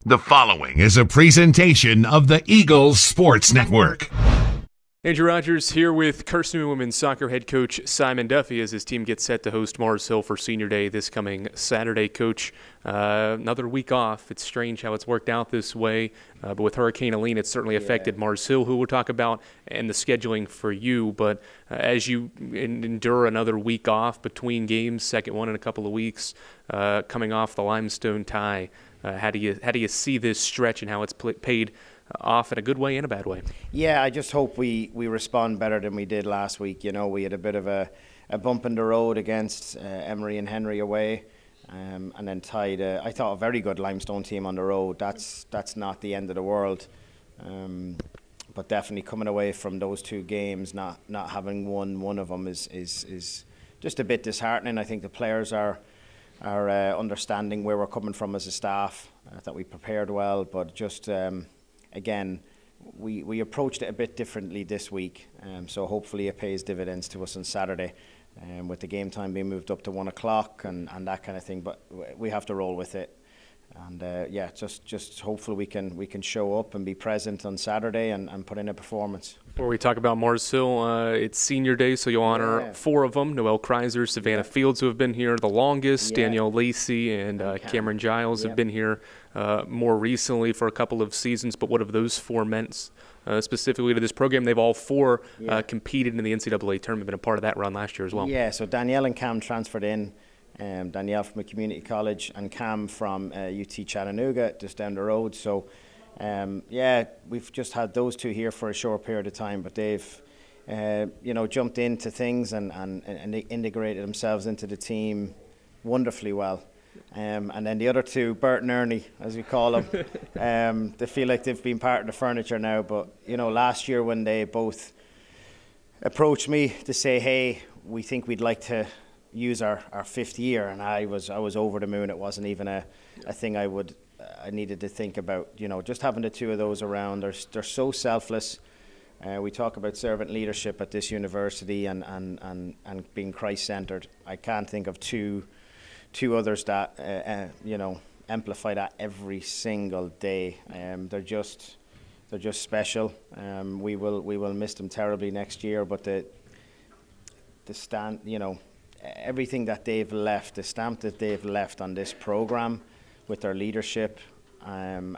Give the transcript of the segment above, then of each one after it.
The following is a presentation of the Eagles Sports Network. Andrew Rogers here with Carson-Newman women's soccer head coach Simon Duffy as his team gets set to host Mars Hill for Senior Day this coming Saturday. Coach, another week off. It's strange how it's worked out this way, but with Hurricane Helene, it's certainly affected Mars Hill, who we'll talk about, and the scheduling for you. But as you endure another week off between games, second one in a couple of weeks, coming off the Limestone tie, how do you see this stretch and how it's paid off in a good way and a bad way? Yeah, I just hope we respond better than we did last week. You know, we had a bit of a bump in the road against Emery and Henry away, and then tied I thought a very good Limestone team on the road. That's not the end of the world, but definitely coming away from those two games, not having won one of them is just a bit disheartening. I think the players are understanding where we're coming from as a staff. I thought we prepared well, but just again, we approached it a bit differently this week, so hopefully it pays dividends to us on Saturday, with the game time being moved up to 1 o'clock and that kind of thing. But we have to roll with it, and just hopefully we can show up and be present on Saturday and put in a performance. Before we talk about Mars Hill, it's Senior Day, so you'll honor 4 of them: Noelle Kreiser, Savannah Fields, who have been here the longest, Danielle Lacey, and Cameron Giles have been here more recently for a couple of seasons. But what have those 4 meant specifically to this program? They've all 4 competed in the NCAA tournament, been a part of that run last year as well. Yeah, so Danielle and Cam transferred in. Danielle from a community college and Cam from UT Chattanooga, just down the road. So, we've just had those 2 here for a short period of time, but they've, jumped into things and integrated themselves into the team wonderfully well. And then the other 2, Bert and Ernie, as we call them, they feel like they've been part of the furniture now. But, last year when they both approached me to say, hey, we think we'd like to use our 5th year, and I was over the moon. It wasn't even a thing I needed to think about. Just having the 2 of those around, they're so selfless. We talk about servant leadership at this university and being Christ-centered. I can't think of two others that amplify that every single day. They're just special. We will miss them terribly next year, but the stand, everything that they've left, the stamp that they've left on this program with their leadership, and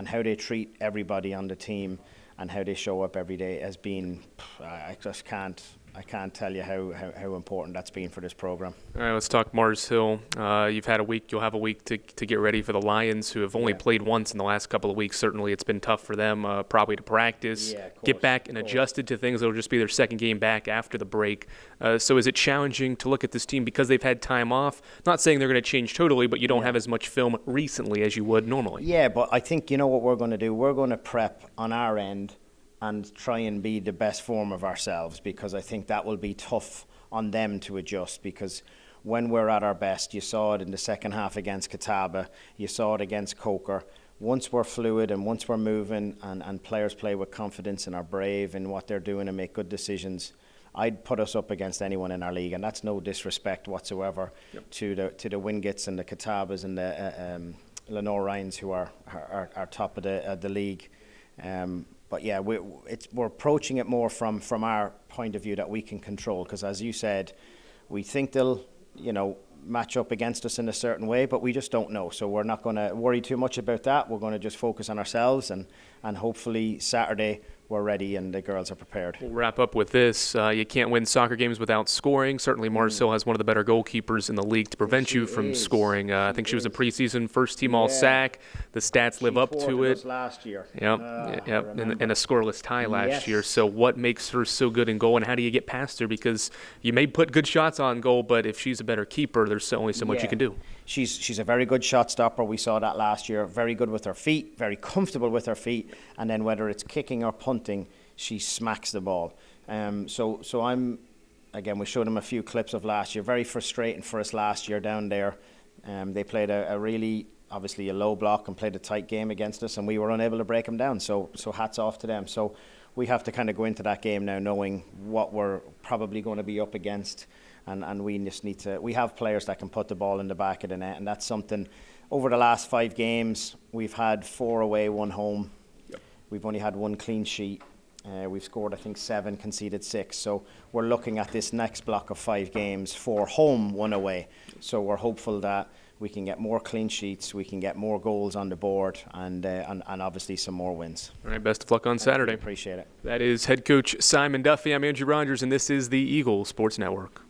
how they treat everybody on the team and how they show up every day has been, I can't tell you how important that's been for this program. All right, let's talk Mars Hill. You've had a week. You'll have a week to get ready for the Lions, who have only played once in the last couple of weeks. Certainly, it's been tough for them, probably to practice, get back and adjusted to things. It'll just be their second game back after the break. So is it challenging to look at this team because they've had time off? Not saying they're going to change totally, but you don't have as much film recently as you would normally. Yeah, but I think what we're going to do? We're going to prep on our end and try and be the best form of ourselves, because I think that will be tough on them to adjust, because when we're at our best, you saw it in the second half against Catawba, you saw it against Coker. Once we're fluid and once we're moving and players play with confidence and are brave in what they're doing and make good decisions, I'd put us up against anyone in our league, and that's no disrespect whatsoever to the Wingets and the Catawbas and the Lenore Ryans, who are top of the league. But yeah, we're approaching it more from our point of view that we can control, because as you said, we think they'll match up against us in a certain way, but we just don't know. So we're not going to worry too much about that. We're going to just focus on ourselves, and hopefully Saturday we're ready and the girls are prepared. We'll wrap up with this. You can't win soccer games without scoring. Certainly Mars Hill has one of the better goalkeepers in the league to prevent you from scoring. I think she was a preseason first-team All-SAC. The stats live up to it. Last year. Yep, and a scoreless tie last year. So what makes her so good in goal, and how do you get past her? Because you may put good shots on goal, but if she's a better keeper, there's only so much you can do. She's a very good shot stopper. We saw that last year. Very good with her feet, very comfortable with her feet, and then whether it's kicking or punting, she smacks the ball. So we showed them a few clips of last year. Very frustrating for us last year down there. They played a really, obviously a low block and played a tight game against us, and we were unable to break them down. So hats off to them. So we have to kind of go into that game now knowing what we're probably going to be up against. And we just need to, we have players that can put the ball in the back of the net, and that's something over the last 5 games, we've had 4 away, 1 home. Yep. We've only had 1 clean sheet. We've scored, I think, 7, conceded 6. So we're looking at this next block of 5 games, 4 home, 1 away. So we're hopeful that we can get more clean sheets, we can get more goals on the board, and obviously some more wins. All right, best of luck on Saturday. Appreciate it. That is head coach Simon Duffy. I'm Andrew Rogers, and this is the Eagle Sports Network.